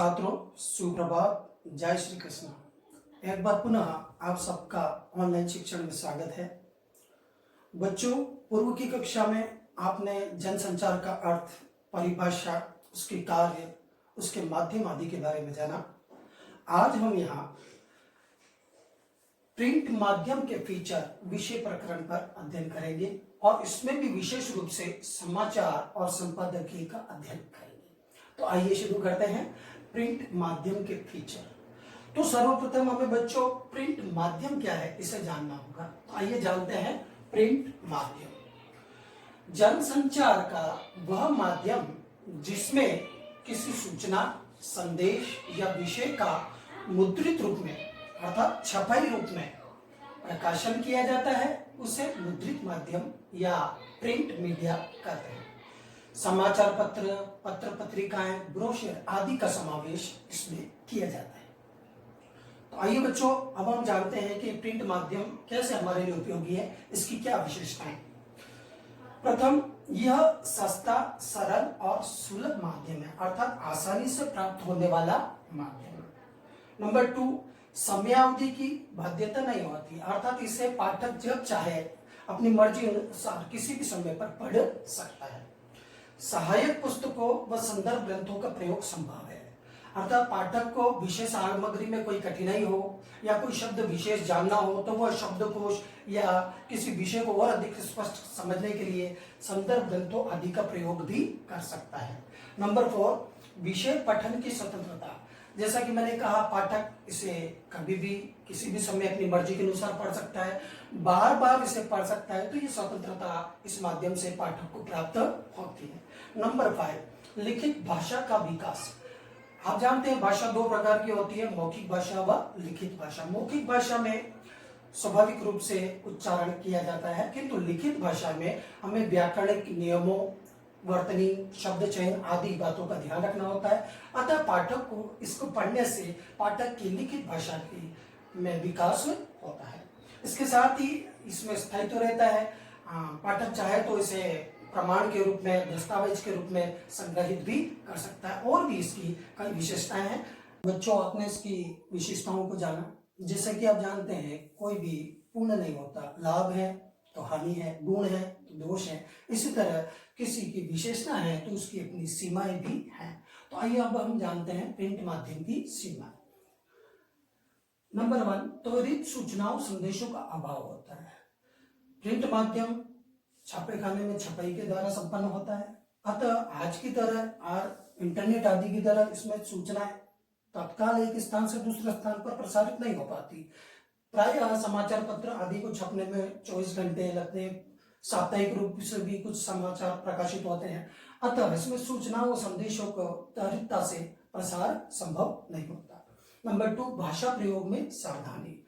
छात्रों, सुप्रभात। जय श्री कृष्ण। एक बार पुनः आप सबका ऑनलाइन शिक्षण में स्वागत है। बच्चों, पूर्व की कक्षा में आपने जनसंचार का अर्थ, परिभाषा, उसके कार्य, उसके माध्यम आदि के बारे में जाना। आज हम यहाँ प्रिंट माध्यम के फीचर विषय प्रकरण पर अध्ययन करेंगे और इसमें भी विशेष रूप से समाचार और संपादकीय का अध्ययन करेंगे। तो आइए शुरू करते हैं प्रिंट माध्यम के फीचर। तो सर्वप्रथम हमें बच्चों प्रिंट माध्यम क्या है इसे जानना होगा। तो आइए जानते हैं प्रिंट माध्यम। जनसंचार का वह माध्यम जिसमें किसी सूचना, संदेश या विषय का मुद्रित रूप में अर्थात छपाई रूप में प्रकाशन किया जाता है, उसे मुद्रित माध्यम या प्रिंट मीडिया कहते हैं। समाचार पत्र, पत्र पत्रिकाएं, ब्रोशर आदि का समावेश इसमें किया जाता है। तो आइए बच्चों, अब हम जानते हैं कि प्रिंट माध्यम कैसे हमारे लिए उपयोगी है, इसकी क्या विशेषताएं। प्रथम, यह सस्ता, सरल और सुलभ माध्यम है, अर्थात आसानी से प्राप्त होने वाला माध्यम है। नंबर 2, समयावधि की बाध्यता नहीं होती, अर्थात इसे पाठक जब चाहे अपनी मर्जी अनुसार किसी भी समय पर पढ़ सकता है। सहायक पुस्तकों व संदर्भ ग्रंथों का प्रयोग संभव है, अर्थात पाठक को विषय सामग्री में कोई कठिनाई हो या कोई शब्द विशेष जानना हो तो वह शब्दकोश या किसी विषय को और अधिक स्पष्ट समझने के लिए संदर्भ ग्रंथों आदि का प्रयोग भी कर सकता है। नंबर 4, विषय पठन की स्वतंत्रता। जैसा कि मैंने कहा, पाठक इसे कभी भी किसी भी समय अपनी मर्जी के अनुसार पढ़ सकता है, बार बार इसे पढ़ सकता है, तो ये स्वतंत्रता इस माध्यम से पाठक को प्राप्त होती है। नंबर 5, लिखित भाषा का विकास। आप जानते हैं भाषा दो प्रकार की होती है, मौखिक भाषा व लिखित भाषा। मौखिक भाषा में स्वाभाविक रूप से उच्चारण किया जाता है, किंतु लिखित भाषा में हमें व्याकरणिक नियमों, वर्तनी, शब्द चयन आदि बातों का ध्यान रखना होता है। अतः पाठक को इसको पढ़ने से पाठक की लिखित भाषा की में विकास होता है। इसके साथ ही इसमें स्थायित्व रहता है। पाठक चाहे तो इसे प्रमाण के रूप में, दस्तावेज के रूप में संग्रहित भी कर सकता है। और भी इसकी कई विशेषताएं हैं। बच्चों, आपने इसकी विशेषताओं को जाना। जैसे कि आप जानते हैं, कोई भी पूर्ण नहीं होता, लाभ है तो हानि है, गुण है तो दोष है। इसी तरह किसी की विशेषता है तो उसकी अपनी सीमाएं भी हैं। तो आइए अब हम जानते हैं प्रिंट माध्यम की सीमाएं। नंबर 1, त्वरित सूचनाओं संदेशों का अभाव होता है। प्रिंट माध्यम छापे खाने में छपाई के द्वारा संपन्न होता है, अतः आज की तरह और इंटरनेट आदि की तरह इसमें सूचनाएं तत्काल एक स्थान से दूसरे स्थान पर प्रसारित नहीं हो पाती। प्रायः समाचार पत्र आदि को छपने में 24 घंटे लगते हैं, साप्ताहिक रूप से भी कुछ समाचार प्रकाशित होते हैं, अतः इसमें सूचनाओं और संदेशों को त्वरितता से प्रसार संभव नहीं होता। नंबर 2, भाषा प्रयोग में सावधानी।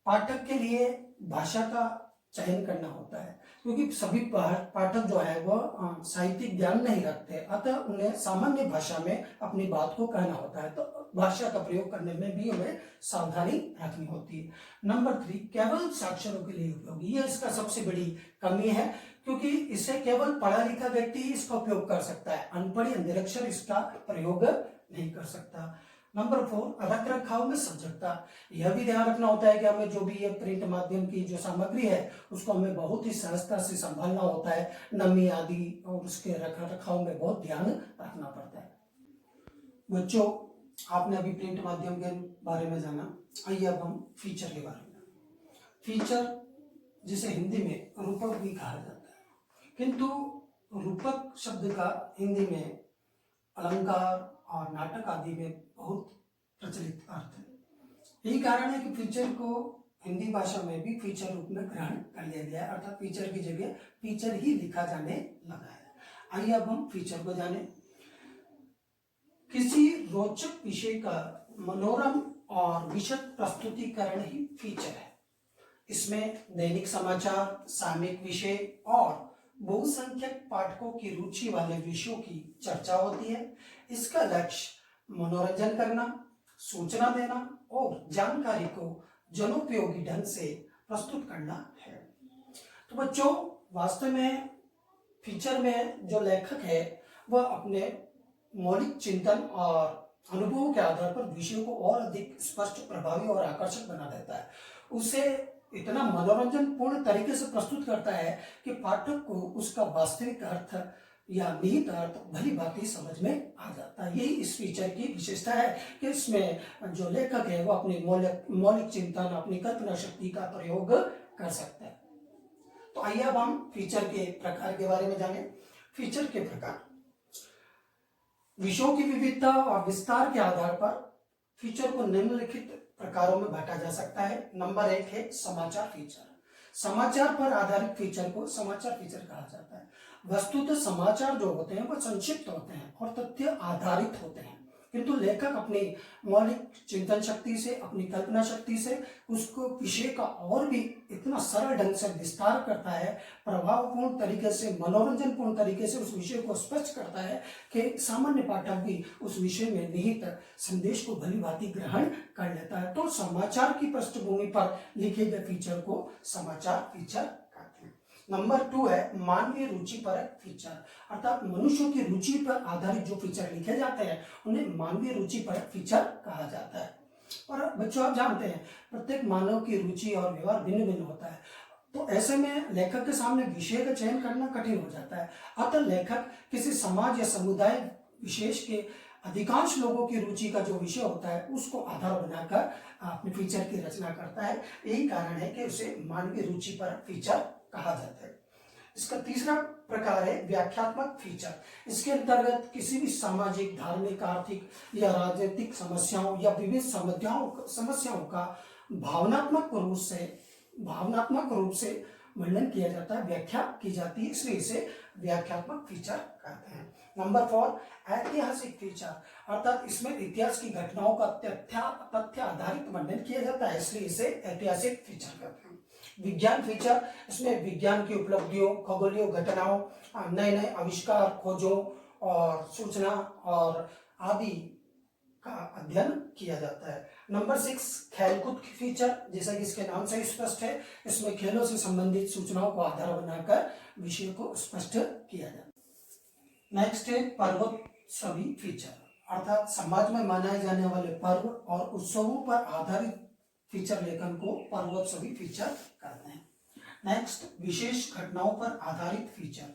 पाठक के लिए भाषा का चयन करना होता है, क्योंकि सभी पाठक जो है वह साहित्यिक ज्ञान नहीं रखते, अतः उन्हें सामान्य भाषा में अपनी बात को कहना होता है, तो भाषा का प्रयोग करने में भी हमें सावधानी रखनी होती है। नंबर 3, केवल साक्षरों के लिए उपयोगी। यह इसका सबसे बड़ी कमी है, क्योंकि इसे केवल पढ़ा लिखा व्यक्ति ही इसका उपयोग कर सकता है, अनपढ़ या निरक्षर इसका प्रयोग नहीं कर सकता। नंबर 4, रख रखाव में सजगता। यह भी ध्यान रखना होता है कि हमें जो भी ये प्रिंट माध्यम की जो सामग्री है उसको हमें बहुत ही सहजता से संभालना होता है, नमी आदि और उसके रख रखाव में बहुत ध्यान रखना पड़ता है। बच्चों, आपने अभी प्रिंट माध्यम के बारे में जाना। आइए अब हम फीचर के बारे में। फीचर जिसे हिंदी में रूपक भी कहा जाता है, किंतु रूपक शब्द का हिंदी में अलंकार और नाटक आदि में बहुत प्रचलित अर्थ है। यही कारण है कि फीचर को हिंदी भाषा में भी फीचर रूप में ग्रहण कर लिया गया है, अर्थात फीचर की जगह फीचर ही लिखा जाने लगा है। आइए अब हम फीचर को जाने। किसी रोचक विषय का मनोरम और विशद प्रस्तुतिकरण ही फीचर है। इसमें दैनिक समाचार, सामयिक विषय और बहुसंख्यक पाठकों की रुचि वाले विषयों की चर्चा होती है। इसका लक्ष्य मनोरंजन करना, सूचना देना और जानकारी को जनोपयोगी ढंग से प्रस्तुत करना है। तो बच्चों, वास्तव में फीचर में जो लेखक है वह अपने मौलिक चिंतन और अनुभवों के आधार पर विषय को और अधिक स्पष्ट, प्रभावी और आकर्षक बना देता है। उसे इतना मनोरंजन पूर्ण तरीके से प्रस्तुत करता है कि पाठक को उसका वास्तविक अर्थ या निहित अर्थ भली भांति समझ में आ जाता है। यही इस फीचर की विशेषता है कि इसमें जो लेखक है वो अपनी मौलिक चिंतन, अपनी कल्पना शक्ति का प्रयोग कर सकता है। तो आइए अब हम फीचर के प्रकार के बारे में जानें। फीचर के प्रकार, विषयों की विविधता और विस्तार के आधार पर फीचर को निम्नलिखित प्रकारों में बांटा जा सकता है। नंबर 1 है समाचार फीचर। समाचार पर आधारित फीचर को समाचार फीचर कहा जाता है। वस्तुतः समाचार जो होते हैं वह संक्षिप्त होते हैं और तथ्य आधारित होते हैं, किंतु लेखक अपनी मौलिक चिंतन शक्ति से, अपनी कल्पना शक्ति से उसको विषय का और भी इतना सरल ढंग से विस्तार करता है, प्रभावपूर्ण तरीके से, मनोरंजनपूर्ण तरीके से उस विषय को स्पष्ट करता है कि सामान्य पाठक भी उस विषय में निहित संदेश को भली भांति ग्रहण कर लेता है। तो समाचार की पृष्ठभूमि पर लिखे गए फीचर को समाचार फीचर कहते हैं। नंबर 2 है मानवीय रुचि परक फीचर, अर्थात मनुष्यों की रुचि पर आधारित जो फीचर लिखे जाते हैं उन्हें मानवीय रुचि परक फीचर कहा जाता है। और बच्चों, आप जानते हैं प्रत्येक मानव की रुचि और व्यवहार भिन्न भिन्न होता है, तो ऐसे में लेखक के सामने विषय का चयन करना कठिन हो जाता है। अतः लेखक किसी समाज या समुदाय विशेष के अधिकांश लोगों की रुचि का जो विषय होता है उसको आधार बनाकर अपने फीचर की रचना करता है। यही कारण है कि उसे मानवीय रुचि पर फीचर कहा जाता है। इसका तीसरा प्रकार है व्याख्यात्मक फीचर। इसके अंतर्गत किसी भी सामाजिक, धार्मिक, आर्थिक या राजनीतिक समस्याओं या विभिन्न समस्याओं का भावनात्मक रूप से वर्णन किया जाता है, व्याख्या की जाती है, इसलिए इसे व्याख्यात्मक फीचर कहते हैं। नंबर 4 ऐतिहासिक फीचर, अर्थात इसमें इतिहास की घटनाओं का तथ्य आधारित वर्णन किया जाता है, इसलिए इसे ऐतिहासिक फीचर कहते हैं। विज्ञान फीचर, इसमें विज्ञान की उपलब्धियों, खगोलीय घटनाओं, नए नए आविष्कार, खोजों और सूचना और आदि का अध्ययन किया जाता है। नंबर 6 खेलकूद फीचर, जैसा कि इसके नाम से स्पष्ट है, इसमें खेलों से संबंधित सूचनाओं को आधार बनाकर विषय को स्पष्ट किया जाता है। नेक्स्ट है पर्वोत्सवी फीचर, अर्थात समाज में मनाए जाने वाले पर्व और उत्सवों पर आधारित फीचर लेखन को पर्वोत्सवी फीचर कहते हैं। नेक्स्ट विशेष घटनाओं पर आधारित फीचर,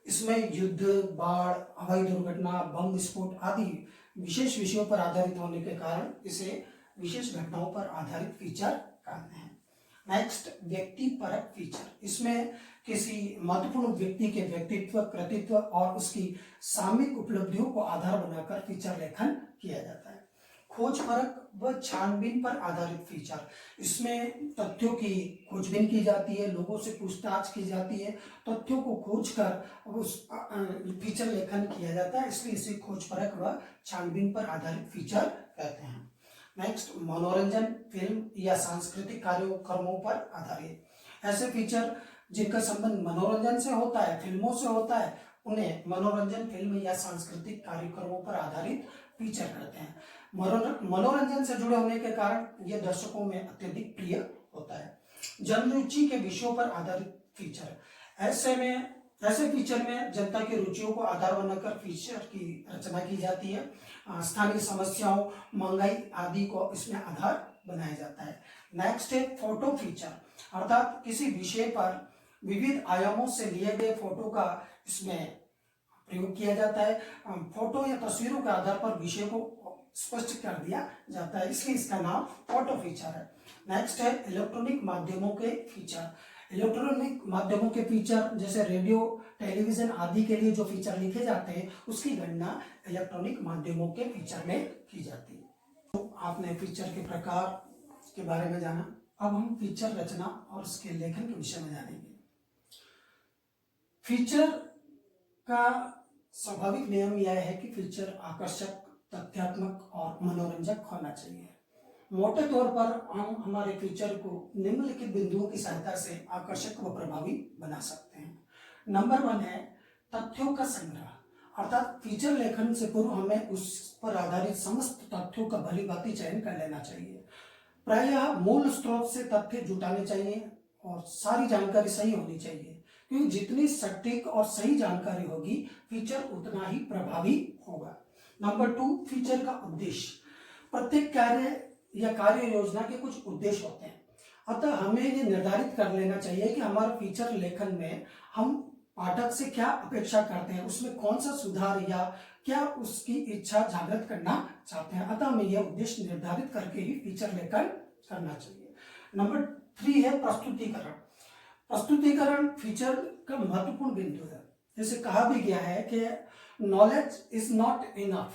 इसमें युद्ध, बाढ़, हवाई दुर्घटना, बम विस्फोट आदि विशेष विषयों पर आधारित होने के कारण इसे विशेष घटनाओं पर आधारित फीचर कहते हैं। नेक्स्ट व्यक्ति परक फीचर, इसमें किसी महत्वपूर्ण व्यक्ति के व्यक्तित्व, कृतित्व और उसकी सामयिक उपलब्धियों को आधार बनाकर फीचर लेखन किया जाता है। खोज परक व छानबीन पर आधारित फीचर, इसमें तथ्यों की खोजबीन की जाती है, लोगों से पूछताछ की जाती है, तथ्यों को खोजकर उस फीचर लेखन किया जाता है, इसलिए इसे खोज परक व छानबीन पर आधारित फीचर कहते हैं। नेक्स्ट मनोरंजन, फिल्म या सांस्कृतिक कार्यक्रमों पर आधारित, ऐसे फीचर जिनका संबंध मनोरंजन से होता है, फिल्मों से होता है, उन्हें मनोरंजन, फिल्म या सांस्कृतिक कार्यक्रमों पर आधारित फीचर कहते हैं। मनोरंजन से जुड़े होने के कारण यह दर्शकों में अत्यधिक प्रिय होता है। जनरुचि के विषयों पर आधारित फीचर, ऐसे फीचर में जनता की रुचियों को आधार बनाकर फीचर की रचना की जाती है। स्थानीय समस्याओं, महंगाई आदि को इसमें आधार बनाया जाता है। नेक्स्ट है फोटो फीचर, अर्थात किसी विषय पर विविध आयामों से लिए गए फोटो का इसमें प्रयोग किया जाता है। फोटो या तस्वीरों के आधार पर विषय को स्पष्ट कर दिया जाता है, इसलिए इसका नाम फोटो फीचर है। नेक्स्ट है इलेक्ट्रॉनिक माध्यमों के फीचर। इलेक्ट्रॉनिक माध्यमों के फीचर जैसे रेडियो, टेलीविजन आदि के लिए जो फीचर लिखे जाते हैं उसकी गणना इलेक्ट्रॉनिक माध्यमों के फीचर में की जाती है। तो आपने फीचर के प्रकार के बारे में जाना, अब हम फीचर रचना और उसके लेखन के विषय में जानेंगे। फीचर का स्वाभाविक नियम यह है कि फीचर आकर्षक, तथ्यात्मक और मनोरंजक होना चाहिए। मोटे तौर पर हम हमारे फीचर को निम्नलिखित बिंदुओं की सहायता से आकर्षक व प्रभावी बना सकते हैं। नंबर 1 है तथ्यों का संग्रह, अर्थात फीचर लेखन से पूर्व हमें उस पर आधारित समस्त तथ्यों का भली भांति चयन कर लेना चाहिए। प्रायः मूल स्रोत से तथ्य जुटाने चाहिए और सारी जानकारी सही होनी चाहिए, क्योंकि जितनी सटीक और सही जानकारी होगी फीचर उतना ही प्रभावी होगा। नंबर 2, फीचर का उद्देश्य। प्रत्येक कार्य या कार्य योजना के कुछ उद्देश्य होते हैं, अतः हमें ये निर्धारित कर लेना चाहिए कि हमारा फीचर लेखन में हम पाठक से क्या अपेक्षा करते हैं, उसमें कौन सा सुधार या क्या उसकी इच्छा जागृत करना चाहते हैं, अतः हमें यह उद्देश्य निर्धारित करके ही फीचर लेखन करना चाहिए। नंबर 3 है प्रस्तुतिकरण। प्रस्तुतिकरण फीचर का महत्वपूर्ण बिंदु है। जैसे कहा भी गया है कि knowledge is not enough,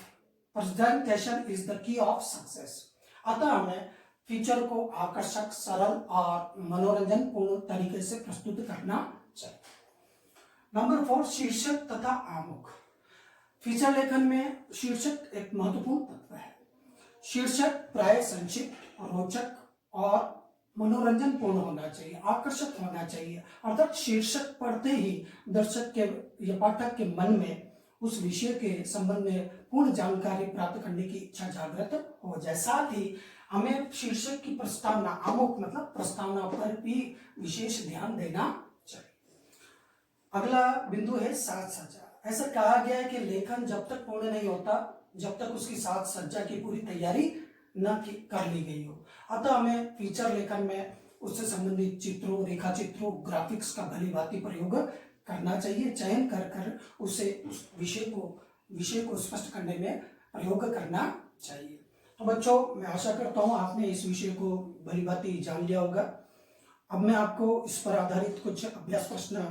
presentation is the key of success. अतः हमें फीचर को आकर्षक, सरल और मनोरंजन पूर्ण तरीके से प्रस्तुत करना चाहिए। नंबर 4, शीर्षक तथा आमुख। फीचर लेखन में शीर्षक एक महत्वपूर्ण तत्व है। शीर्षक प्राय संक्षिप्त, रोचक और मनोरंजन पूर्ण होना चाहिए, आकर्षक होना चाहिए। अर्थात शीर्षक पढ़ते ही दर्शक के या पाठक के मन में उस विषय के संबंध में पूर्ण जानकारी प्राप्त करने की इच्छा जागृत हो जाए। साथ ही हमें शीर्षक की प्रस्तावना, आमुख मतलब प्रस्तावना पर भी विशेष ध्यान देना चाहिए। अगला बिंदु है साज सज्जा। ऐसा कहा गया है कि लेखन जब तक पूर्ण नहीं होता जब तक उसकी साज सज्जा की पूरी तैयारी न कर ली गई हो। अतः हमें फीचर लेखन में उससे संबंधित चित्रों, रेखा चित्रों, ग्राफिक्स का भली भांति प्रयोग करना चाहिए। चयन कर कर उसे उस विषय को स्पष्ट करने में प्रयोग करना चाहिए। तो बच्चों, मैं आशा करता हूँ आपने इस विषय को भली भांति जान लिया होगा। अब मैं आपको इस पर आधारित कुछ अभ्यास प्रश्न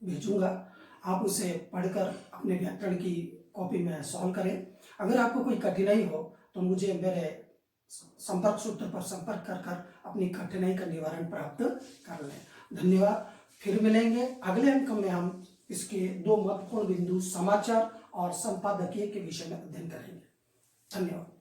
भेजूंगा, आप उसे पढ़कर अपने व्याकरण की कॉपी में सॉल्व करें। अगर आपको कोई कठिनाई हो तो मुझे मेरे संपर्क सूत्र पर संपर्क कर कर अपनी कठिनाई का निवारण प्राप्त कर लें। धन्यवाद। फिर मिलेंगे अगले अंक में। हम इसके 2 महत्वपूर्ण बिंदु समाचार और संपादकीय के विषय में अध्ययन करेंगे। धन्यवाद।